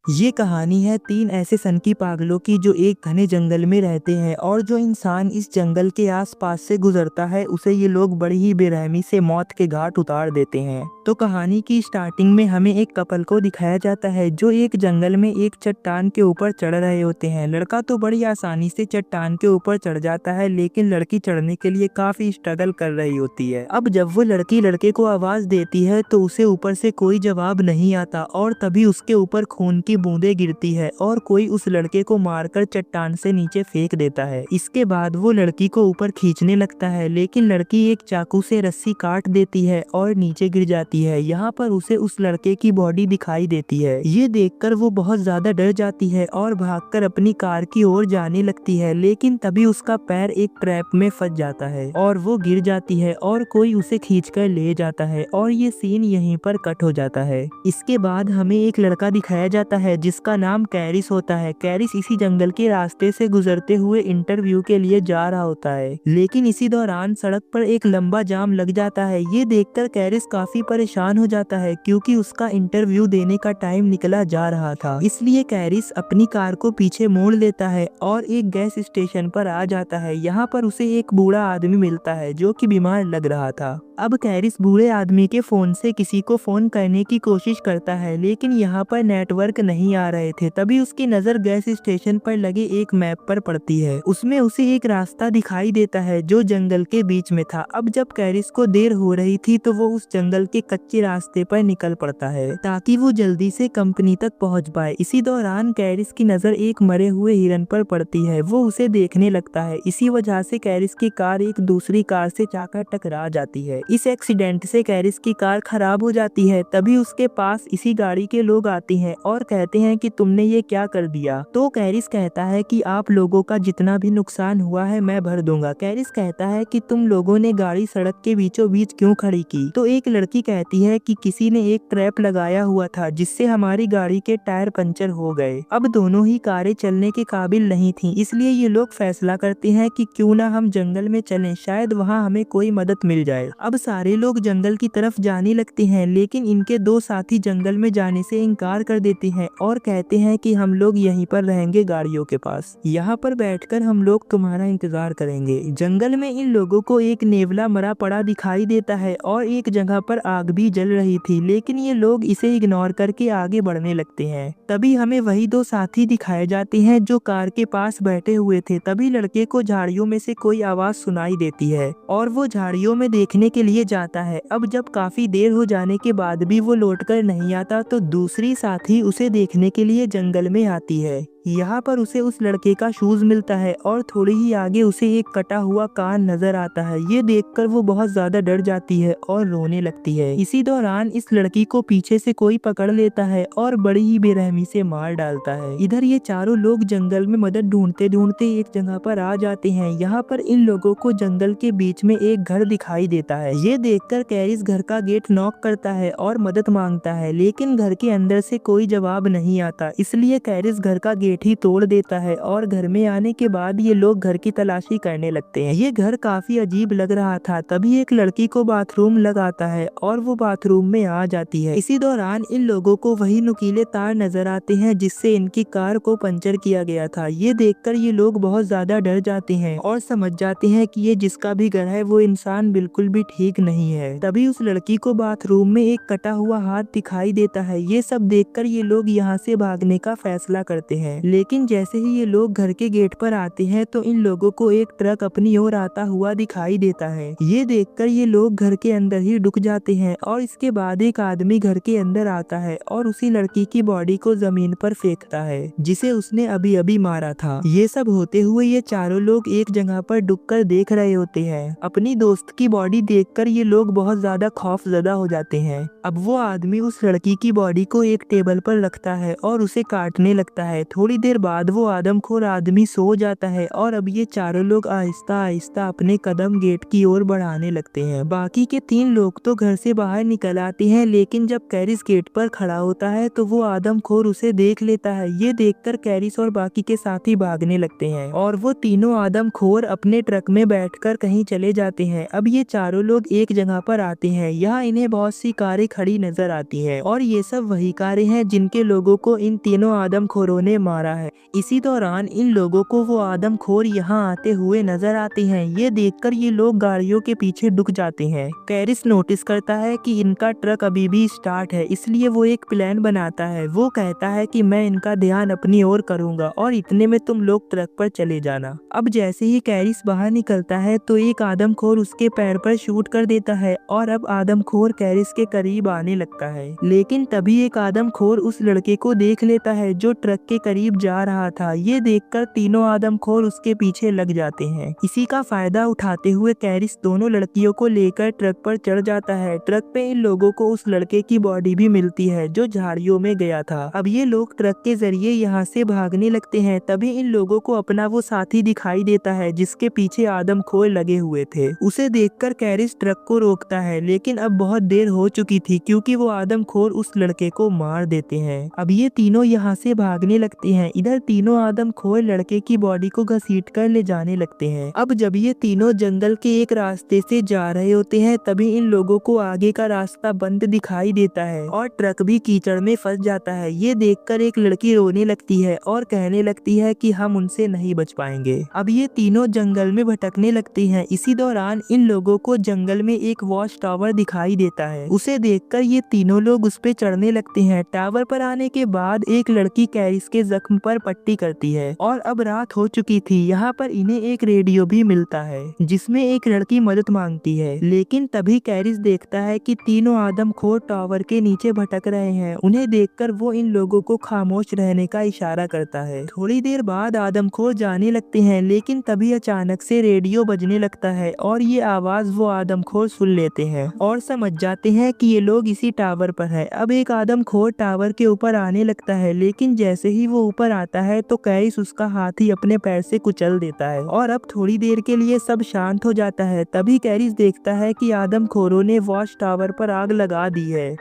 ये कहानी है तीन ऐसे सनकी पागलों की जो एक घने जंगल में रहते हैं और जो इंसान इस जंगल के आसपास से गुजरता है उसे ये लोग बड़ी ही बेरहमी से मौत के घाट उतार देते हैं। तो कहानी की स्टार्टिंग में हमें एक कपल को दिखाया जाता है जो एक जंगल में एक चट्टान के ऊपर चढ़ रहे होते हैं। लड़का तो बड़ी आसानी से चट्टान के ऊपर चढ़ जाता है लेकिन लड़की चढ़ने के लिए काफी स्ट्रगल कर रही होती है। अब जब वो लड़की लड़के को आवाज देती है तो उसे ऊपर से कोई जवाब नहीं आता और तभी उसके ऊपर खून की बूंदें गिरती है और कोई उस लड़के को मारकर चट्टान से नीचे फेंक देता है। इसके बाद वो लड़की को ऊपर खींचने लगता है लेकिन लड़की एक चाकू से रस्सी काट देती है और नीचे गिर जाती है। यहाँ पर उसे उस लड़के की बॉडी दिखाई देती है। ये देखकर वो बहुत ज्यादा डर जाती है और भागकर अपनी कार की ओर जाने लगती है लेकिन तभी उसका पैर एक ट्रैप में फंस जाता है और वो गिर जाती है और कोई उसे खींचकर ले जाता है और ये सीन यहीं पर कट हो जाता है। इसके बाद हमें एक लड़का दिखाया जाता है जिसका नाम कैरिस होता है। कैरिस इसी जंगल के रास्ते से गुजरते हुए इंटरव्यू के लिए जा रहा होता है लेकिन इसी दौरान सड़क पर एक लंबा जाम लग जाता है। ये देखकर कैरिस काफी परेशान हो जाता है क्योंकि उसका इंटरव्यू देने का टाइम निकला जा रहा था। इसलिए कैरिस अपनी कार को पीछे मोड़ लेता है और एक गैस स्टेशन पर आ जाता है। यहाँ पर उसे एक बूढ़ा आदमी मिलता है जो कि बीमार लग रहा था। अब कैरिस बूढ़े आदमी के फोन से किसी को फोन करने की कोशिश करता है लेकिन यहाँ पर नेटवर्क नहीं आ रहे थे। तभी उसकी नजर गैस स्टेशन पर लगे एक मैप पर पड़ती है। उसमें उसे एक रास्ता दिखाई देता है जो जंगल के बीच में था। अब जब कैरिस को देर हो रही थी तो वो उस जंगल के कच्चे रास्ते पर निकल पड़ता है ताकि वो जल्दी से कंपनी तक पहुँच पाए। इसी दौरान कैरिस की नजर एक मरे हुए हिरन पर पड़ती है। वो उसे देखने लगता है। इसी वजह से कैरिस की कार एक दूसरी कार से जाकर टकरा जाती है। इस एक्सीडेंट से कैरिस की कार खराब हो जाती है। तभी उसके पास इसी गाड़ी के लोग आते हैं और कहते हैं कि तुमने ये क्या कर दिया। तो कैरिस कहता है कि आप लोगों का जितना भी नुकसान हुआ है मैं भर दूंगा। कैरिस कहता है कि तुम लोगों ने गाड़ी सड़क के बीचों बीच क्यों खड़ी की। तो एक लड़की कहती है कि किसी ने एक ट्रैप लगाया हुआ था जिससे हमारी गाड़ी के टायर पंचर हो गए। अब दोनों ही कारें चलने के काबिल नहीं थी इसलिए ये लोग फैसला करते हैं कि क्यों ना हम जंगल में चलें, शायद वहाँ हमें कोई मदद मिल जाए। अब सारे लोग जंगल की तरफ जाने लगते हैं लेकिन इनके दो साथी जंगल में जाने से इनकार कर देते हैं और कहते हैं कि हम लोग यहीं पर रहेंगे गाड़ियों के पास। यहाँ पर बैठकर हम लोग तुम्हारा इंतजार करेंगे। जंगल में इन लोगों को एक नेवला मरा पड़ा दिखाई देता है और एक जगह पर आग भी जल रही थी लेकिन ये लोग इसे इग्नोर करके आगे बढ़ने लगते हैं। तभी हमें वही दो साथी दिखाए जाते हैं जो कार के पास बैठे हुए थे। तभी लड़के को झाड़ियों में से कोई आवाज सुनाई देती है और वो झाड़ियों में देखने के लिए जाता है। अब जब काफी देर हो जाने के बाद भी वो लौटकर नहीं आता तो दूसरी साथी उसे देखने के लिए जंगल में आती है। यहाँ पर उसे उस लड़के का शूज मिलता है और थोड़ी ही आगे उसे एक कटा हुआ कान नजर आता है। ये देखकर वो बहुत ज्यादा डर जाती है और रोने लगती है। इसी दौरान इस लड़की को पीछे से कोई पकड़ लेता है और बड़ी ही बेरहमी से मार डालता है। इधर ये चारों लोग जंगल में मदद ढूंढते ढूंढते एक जगह पर आ जाते हैं। यहाँ पर इन लोगों को जंगल के बीच में एक घर दिखाई देता है। ये देखकर कैरिस घर का गेट नॉक करता है और मदद मांगता है लेकिन घर के अंदर से कोई जवाब नहीं आता। इसलिए कैरिस घर का गेट ही तोड़ देता है और घर में आने के बाद ये लोग घर की तलाशी करने लगते हैं। ये घर काफी अजीब लग रहा था। तभी एक लड़की को बाथरूम लगाता है और वो बाथरूम में आ जाती है। इसी दौरान इन लोगों को वही नुकीले तार नजर आते हैं जिससे इनकी कार को पंचर किया गया था। ये देखकर ये लोग बहुत ज्यादा डर जाते हैं और समझ जाते हैं कि ये जिसका भी घर है वो इंसान बिल्कुल भी ठीक नहीं है। तभी उस लड़की को बाथरूम में एक कटा हुआ हाथ दिखाई देता है। ये सब देखकर ये लोग यहाँ से भागने का फैसला करते हैं लेकिन जैसे ही ये लोग घर के गेट पर आते हैं तो इन लोगों को एक ट्रक अपनी ओर आता हुआ दिखाई देता है। ये देखकर ये लोग घर के अंदर ही डूब जाते हैं और इसके बाद एक आदमी घर के अंदर आता है और उसी लड़की की बॉडी को जमीन पर फेंकता है जिसे उसने अभी अभी मारा था। ये सब होते हुए ये चारों लोग एक जगह पर डूबकर देख रहे होते हैं। अपनी दोस्त की बॉडी देखकर ये लोग बहुत ज्यादा खौफजदा हो जाते हैं। अब वो आदमी उस लड़की की बॉडी को एक टेबल पर रखता है और उसे काटने लगता है। थोड़ी थोड़ी देर बाद वो आदमखोर आदमी सो जाता है और अब ये चारों लोग आहिस्ता आहिस्ता अपने कदम गेट की ओर बढ़ाने लगते हैं। बाकी के 3 लोग तो घर से बाहर निकल आते हैं, लेकिन जब कैरिस गेट पर खड़ा होता है तो वो आदमखोर उसे देख लेता है। ये देखकर कैरिस और बाकी के साथी भागने लगते हैं और वो तीनों आदमखोर अपने ट्रक में बैठकर कहीं चले जाते हैं। अब ये चारों लोग एक जगह पर आते हैं। यहाँ इन्हें बहुत सी कारें खड़ी नजर आती है और ये सब वही कारें हैं जिनके लोगों को इन तीनों आदमखोरों ने मारा है। इसी दौरान इन लोगों को वो आदमखोर यहाँ आते हुए नजर आते हैं। ये देखकर ये लोग गाड़ियों के पीछे रुक जाते हैं। कैरिस नोटिस करता है कि इनका ट्रक अभी भी स्टार्ट है, इसलिए वो एक प्लान बनाता है। वो कहता है कि मैं इनका ध्यान अपनी ओर करूंगा और इतने में तुम लोग ट्रक पर चले जाना। अब जैसे ही कैरिस बाहर निकलता है तो एक आदमखोर उसके पैर पर शूट कर देता है और अब आदमखोर कैरिस के करीब आने लगता है। लेकिन तभी एक आदमखोर उस लड़के को देख लेता है जो ट्रक के करीब जा रहा था। ये देखकर तीनों आदमखोर उसके पीछे लग जाते हैं। इसी का फायदा उठाते हुए कैरिस दोनों लड़कियों को लेकर ट्रक पर चढ़ जाता है। ट्रक पे इन लोगों को उस लड़के की बॉडी भी मिलती है जो झाड़ियों में गया था। अब ये लोग ट्रक के जरिए यहाँ से भागने लगते हैं। तभी इन लोगों को अपना वो साथी दिखाई देता है जिसके पीछे आदमखोर लगे हुए थे। उसे देखकर कैरिस ट्रक को रोकता है, लेकिन अब बहुत देर हो चुकी थी क्योंकि वो आदमखोर उस लड़के को मार देते हैं। अब ये तीनों यहाँ से भागने लगते हैं। इधर तीनों आदमखोर लड़के की बॉडी को घसीट कर ले जाने लगते हैं। अब जब ये तीनों जंगल के एक रास्ते से जा रहे होते हैं तभी इन लोगों को आगे का रास्ता बंद दिखाई देता है और ट्रक भी कीचड़ में फंस जाता है। ये देखकर एक लड़की रोने लगती है और कहने लगती है कि हम उनसे नहीं बच पाएंगे। अब ये तीनों जंगल में भटकने लगते हैं। इसी दौरान इन लोगों को जंगल में एक वॉच टावर दिखाई देता है। उसे देखकर ये तीनों लोग उस पे चढ़ने लगते हैं। टावर पर आने के बाद एक लड़की कैरिस के जख्म पर पट्टी करती है और अब रात हो चुकी थी। यहाँ पर इन्हें एक रेडियो भी मिलता है जिसमें एक लड़की मदद मांगती है, लेकिन तभी कैरिस देखता है कि तीनों आदमखोर टावर के नीचे भटक रहे हैं। उन्हें देखकर वो इन लोगों को खामोश रहने का इशारा करता है। थोड़ी देर बाद आदमखोर जाने लगते हैं, लेकिन तभी अचानक से रेडियो बजने लगता है और ये आवाज वो आदमखोर सुन लेते हैं और समझ जाते हैं कि ये लोग इसी टावर पर है। अब एक आदमखोर टावर के ऊपर आने लगता है, लेकिन जैसे ही वो ऊपर आता है तो कैरिस उसका हाथ ही अपने पैर से कुचल देता है और अब थोड़ी देर के लिए सब शांत हो जाता है। तभी कैरिस देखता है कि आदमखोरों ने वॉच टावर पर आग लगा दी है।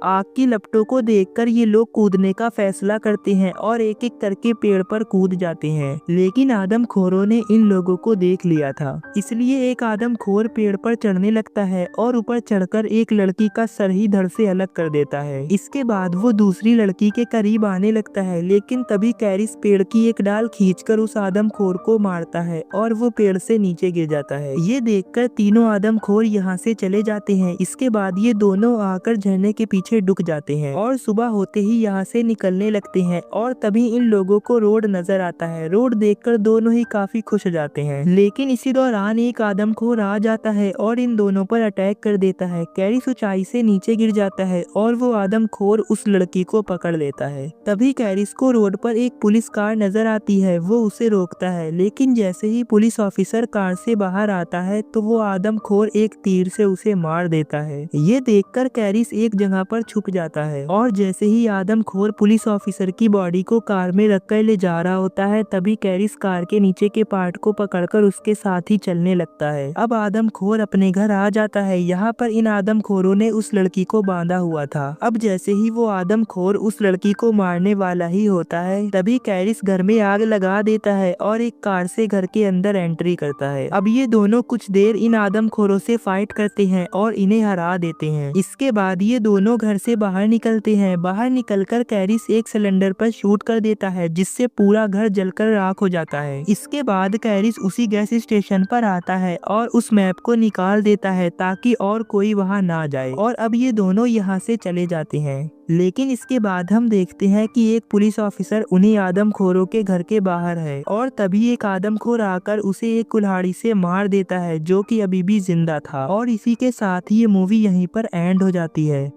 आग की लपटों को देखकर ये लोग कूदने का फैसला करते हैं और एक एक करके पेड़ पर कूद जाते हैं, लेकिन आदमखोरों ने इन लोगों को देख लिया था। इसलिए एक आदमखोर पेड़ पर चढ़ने लगता है और ऊपर चढ़कर एक लड़की का सर ही धड़ से अलग कर देता है। इसके बाद वो दूसरी लड़की के करीब आने लगता है, लेकिन तभी कैरिस पेड़ की एक डाल खींचकर उस आदमखोर को मारता है और वो पेड़ से नीचे गिर जाता है। ये देखकर तीनों आदमखोर यहाँ से चले जाते हैं। इसके बाद ये दोनों आकर झरने के पीछे डूब जाते हैं और सुबह होते ही यहाँ से निकलने लगते हैं और तभी इन लोगों को रोड नजर आता है। रोड देखकर दोनों ही काफी खुश हो जाते हैं, लेकिन इसी दौरान एक आदमखोर आ जाता है और इन दोनों पर अटैक कर देता है। कैरिस ऊंचाई से नीचे गिर जाता है और वो आदमखोर उस लड़की को पकड़ लेता है। तभी कैरिस को रोड पर एक पुलिस कार नजर आती है। वो उसे रोकता है, लेकिन जैसे ही पुलिस ऑफिसर कार से बाहर आता है तो वो आदमखोर एक तीर से उसे मार देता है। ये देखकर कैरिस एक जगह पर छुप जाता है और जैसे ही आदमखोर पुलिस ऑफिसर की बॉडी को कार में रखकर ले जा रहा होता है तभी कैरिस कार के नीचे के पार्ट को पकड़कर उसके साथ ही चलने लगता है। अब आदमखोर अपने घर आ जाता है। यहाँ पर इन आदमखोरों ने उस लड़की को बांधा हुआ था। अब जैसे ही वो आदमखोर उस लड़की को मारने वाला ही होता है तभी कैरिस घर में आग लगा देता है और एक कार से घर के अंदर एंट्री करता है। अब ये दोनों कुछ देर इन आदमखोरों से फाइट करते हैं और इन्हें हरा देते हैं। इसके बाद ये दोनों घर से बाहर निकलते हैं। बाहर निकलकर कैरिस एक सिलेंडर पर शूट कर देता है जिससे पूरा घर जलकर राख हो जाता है। इसके बाद कैरिस उसी गैस स्टेशन पर आता है और उस मैप को निकाल देता है ताकि और कोई वहां ना जाए और अब ये दोनों यहाँ से चले जाते हैं। लेकिन इसके बाद हम देखते हैं कि एक पुलिस ऑफिसर उन्हीं आदमखोरों के घर के बाहर है और तभी एक आदमखोर आकर उसे एक कुल्हाड़ी से मार देता है जो कि अभी भी जिंदा था और इसी के साथ ही ये मूवी यहीं पर एंड हो जाती है।